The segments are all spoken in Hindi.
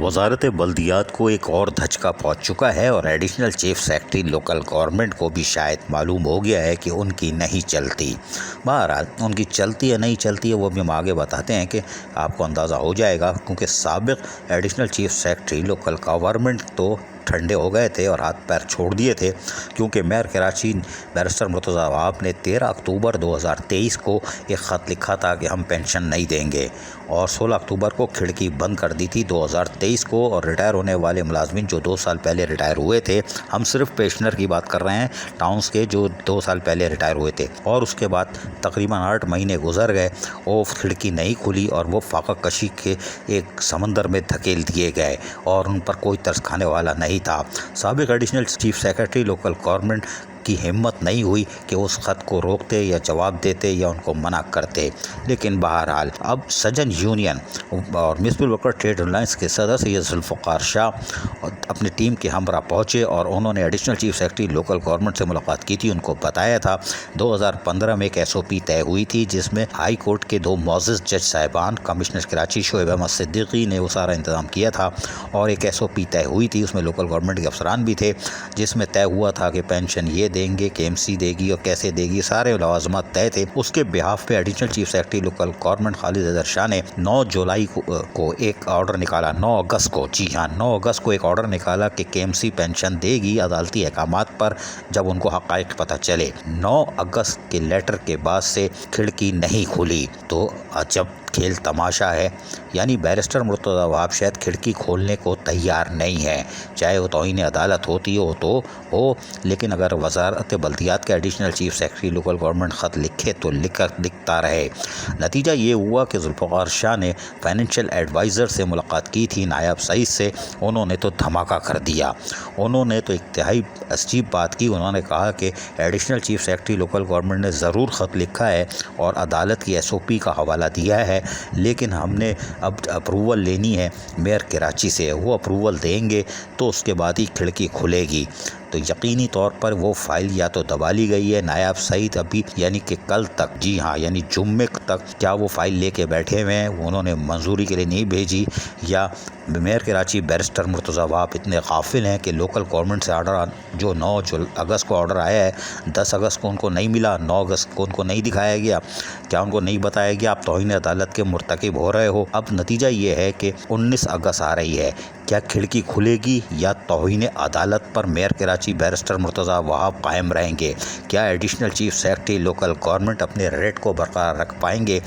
वजारत बल्दियात को एक और धचका पहुंच चुका है और additional chief secretary local government को भी शायद मालूम हो गया है कि उनकी नहीं चलती। बहरहाल उनकी चलती है नहीं चलती है वो भी हम आगे बताते हैं कि आपको अंदाज़ा हो जाएगा, क्योंकि साबिक additional chief secretary local government तो ठंडे हो गए थे और हाथ पैर छोड़ दिए थे, क्योंकि मेयर कराची बैरिस्टर मुर्तज़ा वहाब ने 13 अक्टूबर 2023 को एक ख़त लिखा था कि हम पेंशन नहीं देंगे, और 16 अक्टूबर को खिड़की बंद कर दी थी 2023 को। और रिटायर होने वाले मुलाजमिन जो 2 साल पहले रिटायर हुए थे, हम सिर्फ पेंशनर की बात कर रहे हैं, टाउन्स के जो 2 साल पहले रिटायर हुए थे, और उसके बाद तकरीबन 8 महीने गुजर गए, वो खिड़की नहीं खुली और वो फाका कशी के एक समंदर में धकेल दिए गए और उन पर कोई तरस खाने वाला नहीं था। साबिक additional chief secretary local government की हिम्मत नहीं हुई कि उस ख़त को रोकते या जवाब देते या उनको मना करते, लेकिन बहरहाल अब सजन यूनियन और म्युनिसिपल वर्कर ट्रेड अलायंस के सदस्य सैयद जुल्फ़िकार शाह अपनी टीम के हमरा पहुँचे और उन्होंने additional chief secretary local government से मुलाकात की थी। उनको बताया था 2015 में एक SOP तय हुई थी जिसमें हाई कोर्ट के 2 मोअज़्ज़ज़ जज साहिबान, कमिश्नर कराची शोएब अहमद सिद्दीकी ने वो सारा इंतज़ाम किया था, और एक SOP तय हुई थी, उसमें लोकल गवर्नमेंट के अफसरान भी थे, जिसमें तय हुआ था कि पेंशन ये देंगे, KMC देगी और कैसे देगी, सारे लवाज़मात तय थे। उसके बिहाफ पे additional chief secretary local government Khalid Haider Shah ने 9 जुलाई को एक ऑर्डर निकाला, 9 अगस्त को, जी हाँ 9 अगस्त को एक ऑर्डर निकाला कि KMC पेंशन देगी अदालती अहकामात पर जब उनको हक़ाइक़ पता चले। 9 अगस्त के लेटर के बाद से खिड़की नहीं खुली, तो अजब खेल तमाशा है, यानी बैरिस्टर मुर्तज़ा वहाब शायद खिड़की खोलने को तैयार नहीं है, चाहे वो तौहीन अदालत होती हो तो हो, लेकिन अगर वजारत बल्दियात के additional chief secretary local government ख़त लिखे तो लिखता रहे। नतीजा ये हुआ कि जुल्फ़िकार शाह ने फाइनेंशियल एडवाइज़र से मुलाकात की थी, नायब सईद से, उन्होंने तो धमाका कर दिया। उन्होंने तो इंतहाई अजीब बात की, उन्होंने कहा कि additional chief secretary local government ने ज़रूर ख़त लिखा है और अदालत की SOP का हवाला दिया है, लेकिन हमने अब अप्रूवल लेनी है मेयर कराची से, वो अप्रूवल देंगे तो उसके बाद ही खिड़की खुलेगी। तो यकीनी तौर पर वो फाइल या तो दबा ली गई है, नायब सईद अभी यानी कि कल तक, जी हाँ यानी जुम्मे तक क्या वो फाइल लेके बैठे हुए हैं, उन्होंने मंजूरी के लिए नहीं भेजी, या मेयर कराची बैरिस्टर मुर्तज़ा वहाब इतने गाफिल हैं कि लोकल गवर्नमेंट से ऑर्डर जो 9 अगस्त को ऑर्डर आया है 10 अगस्त को उनको नहीं मिला, 9 अगस्त को उनको नहीं दिखाया गया, क्या उनको नहीं बताया गया आप तौहीन अदालत के मुर्तकिब हो रहे हो। अब नतीजा ये है कि 19 अगस्त आ रही है, क्या खिड़की खुलेगी या तौहीन अदालत पर मेयर कराची बैरिस्टर मुर्तज़ा वहाब कायम रहेंगे? क्या additional chief secretary local government अपने रेट को बरकरार रख पाएंगे,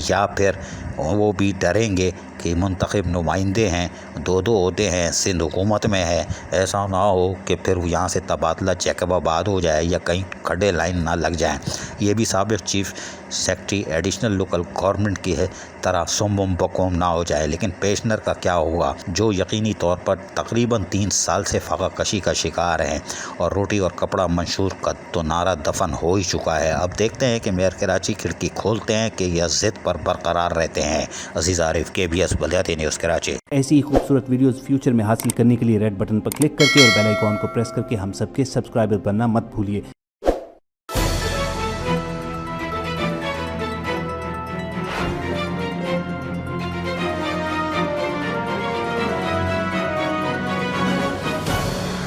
या फिर वो भी डरेंगे कि मुंतखब नुमाइंदे हैं, 2-2 ओहदे हैं, सिंध हुकूमत में है, ऐसा ना हो कि फिर यहाँ से तबादला जैकबाबाद हो जाए या कहीं खड़े लाइन ना लग जाएं। ये भी साबिक chief secretary additional local government की है तरह सुम बकुम ना हो जाए। लेकिन पेंशनर का क्या होगा जो यकीनी तौर पर तकरीबन 3 साल से फाका कशी का शिकार हैं और रोटी और कपड़ा मंशूर का तो नारा दफन हो ही चुका है। अब देखते हैं कि मेयर कराची खिड़की खोलते हैं कि यह ज़िद पर बरकरार रहते हैं। अजीज़ आरिफ, KBS बल्दियाती न्यूज़ कराची। ऐसी ही खूबसूरत वीडियोस फ्यूचर में हासिल करने के लिए रेड बटन पर क्लिक करके और बेल आइकॉन को प्रेस करके हम सबके सब्सक्राइबर बनना मत भूलिए।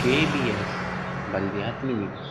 KBS बल्दियाती न्यूज़।